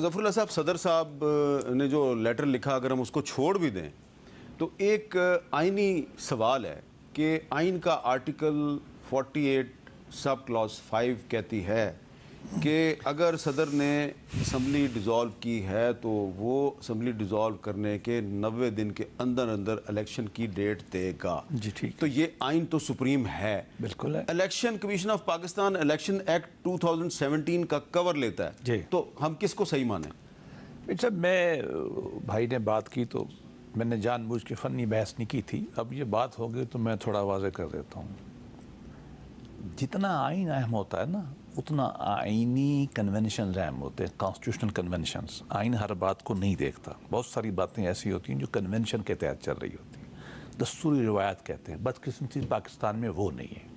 ظفر اللہ صاحب، صدر صاحب نے جو لیٹر لکھا اگر ہم اس کو چھوڑ بھی دیں تو ایک آئینی سوال ہے کہ آئین کا آرٹیکل 48 سب کلاس 5 کہتی ہے کہ اگر صدر نے اسمبلی ڈیزالو کی ہے تو وہ اسمبلی ڈیزالو کرنے کے 90 دن کے اندر اندر الیکشن کی ڈیٹ دے گا. جی ٹھیک. تو یہ آئین تو سپریم ہے. بالکل ہے. Election commission of Pakistan election act 2017 کا کور لیتا ہے. جی. تو ہم کس کو صحیح مانیں؟ جب میں بھائی نے بات کی تو میں نے جان بوجھ کے فنی بحث نہیں کی تھی. اب یہ بات ہو گئی تو میں تھوڑا واضح کر دیتا ہوں. جتنا آئین اہم ہوتا ہے نا اتنا آئینی کنونشنز اہم ہوتے ہیں. Constitutional conventions. آئین ہر بات کو نہیں دیکھتا. بہت ساری باتیں ایسی ہوتی ہیں جو کنونشن کے تحت چل رہی ہوتی ہیں. دستوری روایات کہتے ہیں. بدقسمتی پاکستان میں وہ نہیں ہے.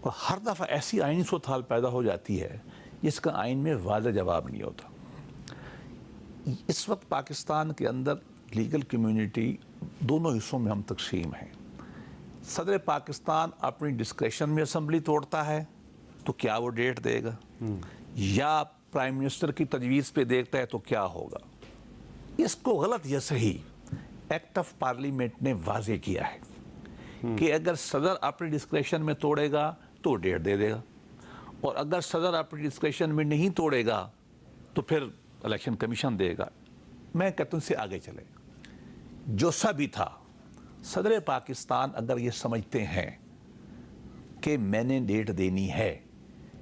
اور ہر دفعہ ایسی آئینی صورتحال پیدا ہو جاتی ہے جس کا آئین میں واضح جواب نہیں ہوتا. اس وقت پاکستان کے اندر لیگل کمیونٹی دونوں حصوں میں ہم تقسیم ہیں. صدر پاکستان اپنی ڈسکریشن میں اسمبلی توڑتا ہے تو کیا وہ ڈیٹ دے گا, یا پرائم منسٹر کی تجویز پہ دیکھتا ہے تو کیا ہوگا. اس کو غلط یا صحیح ایکٹ آف پارلیمنٹ نے واضح کیا ہے کہ اگر صدر اپنی ڈسکریشن میں توڑے گا تو ڈیٹ دے دے گا, اور اگر صدر اپنی ڈسکریشن میں نہیں توڑے گا تو پھر الیکشن کمیشن دے گا. میں کہتا ہوں سے آگے چلے. جو سب ہی تھا, صدر پاکستان اگر یہ سمجھتے ہیں کہ میں نے ڈیٹ دینی ہے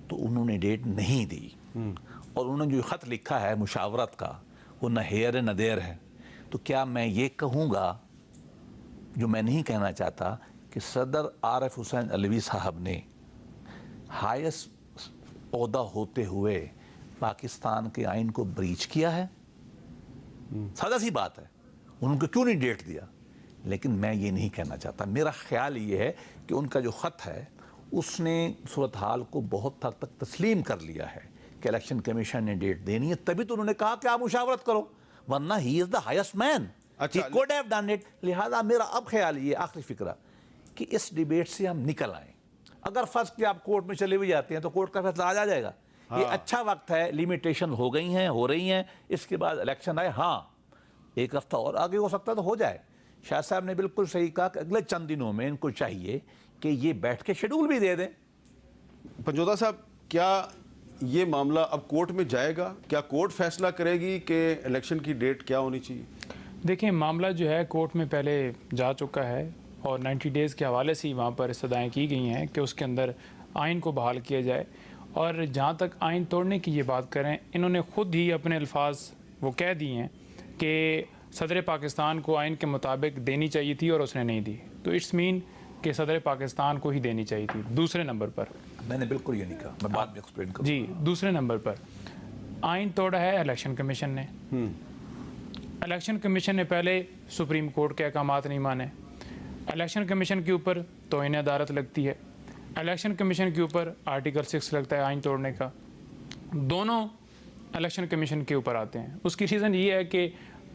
تو انہوں نے ڈیٹ نہیں دی, اور انہوں نے جو خط لکھا ہے مشاورت کا وہ نہ ہیر ہے نہ دیر ہے. تو کیا میں یہ کہوں گا جو میں نہیں کہنا چاہتا کہ صدر عارف حسین علوی صاحب نے ہائیسٹ عہدہ ہوتے ہوئے پاکستان کے آئین کو بریچ کیا ہے؟ سادہ سی بات ہے. انہوں کو کیوں نہیں ڈیٹ دیا؟ لیکن میں یہ نہیں کہنا چاہتا. میرا خیال یہ ہے کہ ان کا جو خط ہے اس نے صورتحال کو بہت حد تک تسلیم کر لیا ہے کہ الیکشن کمیشن نے ڈیٹ دینی ہے, تبھی تو انہوں نے کہا کہ آپ مشاورت کرو, ورنہ he is the highest man, he could have done it. لہذا میرا اب خیال یہ آخری فکرہ کہ اس ڈیبیٹ سے ہم نکل آئیں. اگر فرض کہ آپ کورٹ میں چلے بھی جاتے ہیں تو کورٹ کا فیصلہ آ جائے گا. یہ اچھا وقت ہے, لیمیٹیشن ہو گئی ہیں, ہو رہی ہیں, اس کے بعد الیکشن آئے. ہاں ایک ہفتہ اور آگے ہو سکتا ہے تو ہو جائے. شاہ صاحب نے بالکل صحیح کہا کہ اگلے چند دنوں میں ان کو چاہیے کہ یہ بیٹھ کے شیڈول بھی دے دیں. پنجوتا صاحب, کیا یہ معاملہ اب کورٹ میں جائے گا؟ کیا کورٹ فیصلہ کرے گی کہ الیکشن کی ڈیٹ کیا ہونی چاہیے؟ دیکھیں, معاملہ جو ہے کورٹ میں پہلے جا چکا ہے اور 90 ڈیز کے حوالے سے ہی وہاں پر استدعائیں کی گئی ہیں کہ اس کے اندر آئین کو بحال کیا جائے. اور جہاں تک آئین توڑنے کی یہ بات کریں, انہوں نے خود ہی اپنے الفاظ وہ کہہ دیے ہیں کہ صدر پاکستان کو آئین کے مطابق دینی چاہیے تھی اور اس نے نہیں دی. تو اٹس مین کہ صدر پاکستان کو ہی دینی چاہیے تھی. دوسرے نمبر پر میں نے بالکل یہ نہیں کہا, میں بعد میں ایکسپلین کروں. جی, دوسرے نمبر پر آئین توڑا ہے الیکشن کمیشن نے. الیکشن کمیشن نے پہلے سپریم کورٹ کے احکامات نہیں مانے. الیکشن کمیشن کے اوپر توہین عدالت لگتی ہے. الیکشن کمیشن کے اوپر آرٹیکل 6 لگتا ہے آئین توڑنے کا. دونوں الیکشن کمیشن کے اوپر آتے ہیں. اس کی ریزن یہ ہے کہ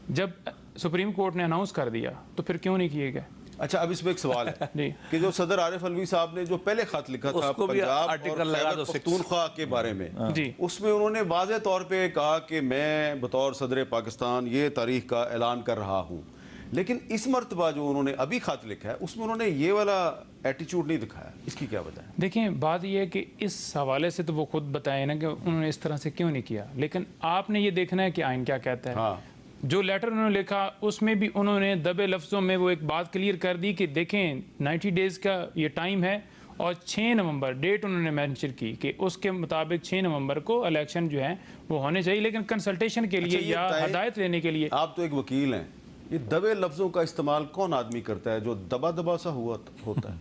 جب سپریم کورٹ نے اناؤنس کر دیا تو پھر کیوں نہیں کیے گئے؟ اچھا, اب اس میں ایک سوال ہے کہ جو صدر عارف علوی صاحب نے جو پہلے خط لکھا تھا پنجاب اور خیبر پختونخوا کے بارے میں, اس میں انہوں نے واضح طور پہ کہا کہ میں بطور صدر پاکستان یہ تاریخ کا اعلان کر رہا ہوں. لیکن اس مرتبہ جو انہوں نے ابھی خط لکھا ہے اس میں انہوں نے یہ والا ایٹیچیوڈ نہیں دکھایا. اس کی کیا وجہ ہے؟ دیکھیں, بات یہ ہے کہ اس حوالے سے تو وہ خود بتائیں نا کہ انہوں نے اس طرح سے کیوں نہیں کیا. لیکن آپ نے یہ دیکھنا ہے کہ آئین کیا کہتا ہے. جو لیٹر انہوں نے لکھا اس میں بھی انہوں نے دبے لفظوں میں وہ ایک بات کلیئر کر دی کہ دیکھیں 90 ڈیز کا یہ ٹائم ہے, اور 6 نومبر ڈیٹ انہوں نے مینشن کی کہ اس کے مطابق 6 نومبر کو الیکشن جو ہیں وہ ہونے چاہیے, لیکن کنسلٹیشن کے لیے یا ہدایت لینے کے لیے. آپ تو ایک وکیل ہیں, یہ دبے لفظوں کا استعمال کون آدمی کرتا ہے جو دبا دبا سا ہوتا ہے؟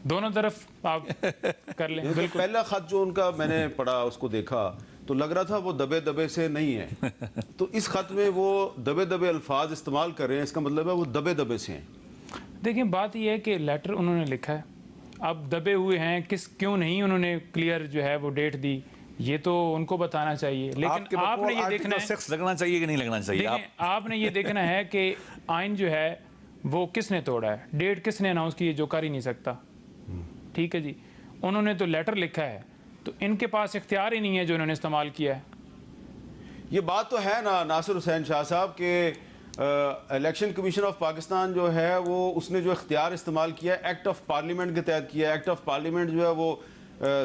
دونوں طرف آپ کر لیں. پہلا خط جو ان کا میں نے پڑھا, اس کو دیکھا تو لگ رہا تھا وہ دبے دبے سے نہیں ہے. تو اس خط میں وہ دبے دبے الفاظ استعمال کر رہے ہیں, اس کا مطلب ہے وہ دبے دبے سے ہیں. دیکھیں, بات یہ ہے کہ لیٹر انہوں نے لکھا ہے, اب دبے ہوئے ہیں کیوں نہیں انہوں نے کلیئر جو ہے وہ ڈیٹ دی, یہ تو ان کو بتانا چاہیے. لیکن آپ نے یہ دیکھنا ہے لگنا چاہیے کہ نہیں لگنا چاہیے. آپ نے یہ دیکھنا ہے کہ آئین جو ہے وہ کس نے توڑا ہے, ڈیٹ کس نے اناؤنس کی, جو کر ہی نہیں سکتا. ٹھیک ہے جی, انہوں نے تو لیٹر لکھا ہے تو ان کے پاس اختیار ہی نہیں ہے جو انہوں نے استعمال کیا ہے. یہ بات تو ہے نا ناصر حسین شاہ صاحب کہ الیکشن کمیشن آف پاکستان جو ہے وہ اس نے جو اختیار استعمال کیا ہے ایکٹ آف پارلیمنٹ کے تحت کیا ہے. ایکٹ آف پارلیمنٹ جو ہے وہ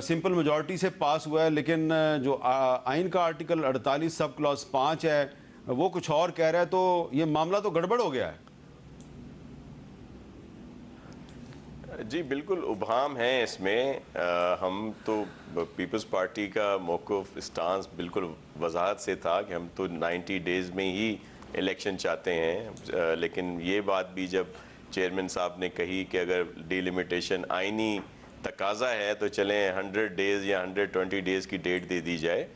سمپل میجورٹی سے پاس ہوا ہے, لیکن جو آئین کا آرٹیکل 48 سب کلاس 5 ہے وہ کچھ اور کہہ رہا ہے. تو یہ معاملہ تو گڑبڑ ہو گیا ہے. جی بالکل ابہام ہیں اس میں. ہم تو پیپلز پارٹی کا موقف اسٹانس بالکل وضاحت سے تھا کہ ہم تو 90 ڈیز میں ہی الیکشن چاہتے ہیں, لیکن یہ بات بھی جب چیئرمین صاحب نے کہی کہ اگر ڈیلیمیٹیشن آئینی تقاضا ہے تو چلیں 100 ڈیز یا 120 ڈیز کی ڈیٹ دے دی جائے.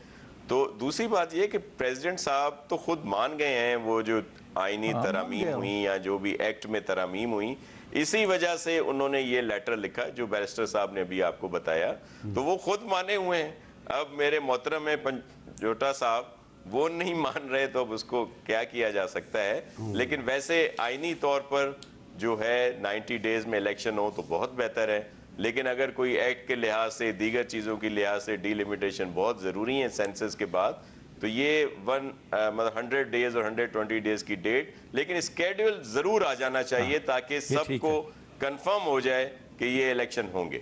تو دوسری بات یہ کہ پریزیڈنٹ صاحب تو خود مان گئے ہیں وہ جو آئینی ترامیم ہوئیں یا جو بھی ایکٹ میں ترامیم ہوئیں, اسی وجہ سے انہوں نے یہ لیٹر لکھا جو بیرسٹر صاحب نے ابھی آپ کو بتایا, تو وہ خود مانے ہوئے ہیں. اب میرے محترم ہے پنجوٹا صاحب وہ نہیں مان رہے تو اب اس کو کیا کیا جا سکتا ہے. لیکن ویسے آئینی طور پر جو ہے 90 ڈیز میں الیکشن ہو تو بہت بہتر ہے, لیکن اگر کوئی ایکٹ کے لحاظ سے دیگر چیزوں کی لحاظ سے ڈی لیمیٹیشن بہت ضروری ہے سینسس کے بعد, تو یہ 100 ڈیز اور 120 ڈیز کی ڈیٹ, لیکن اسکیڈول ضرور آ جانا چاہیے تاکہ سب کو کنفرم ہو جائے کہ یہ الیکشن ہوں گے.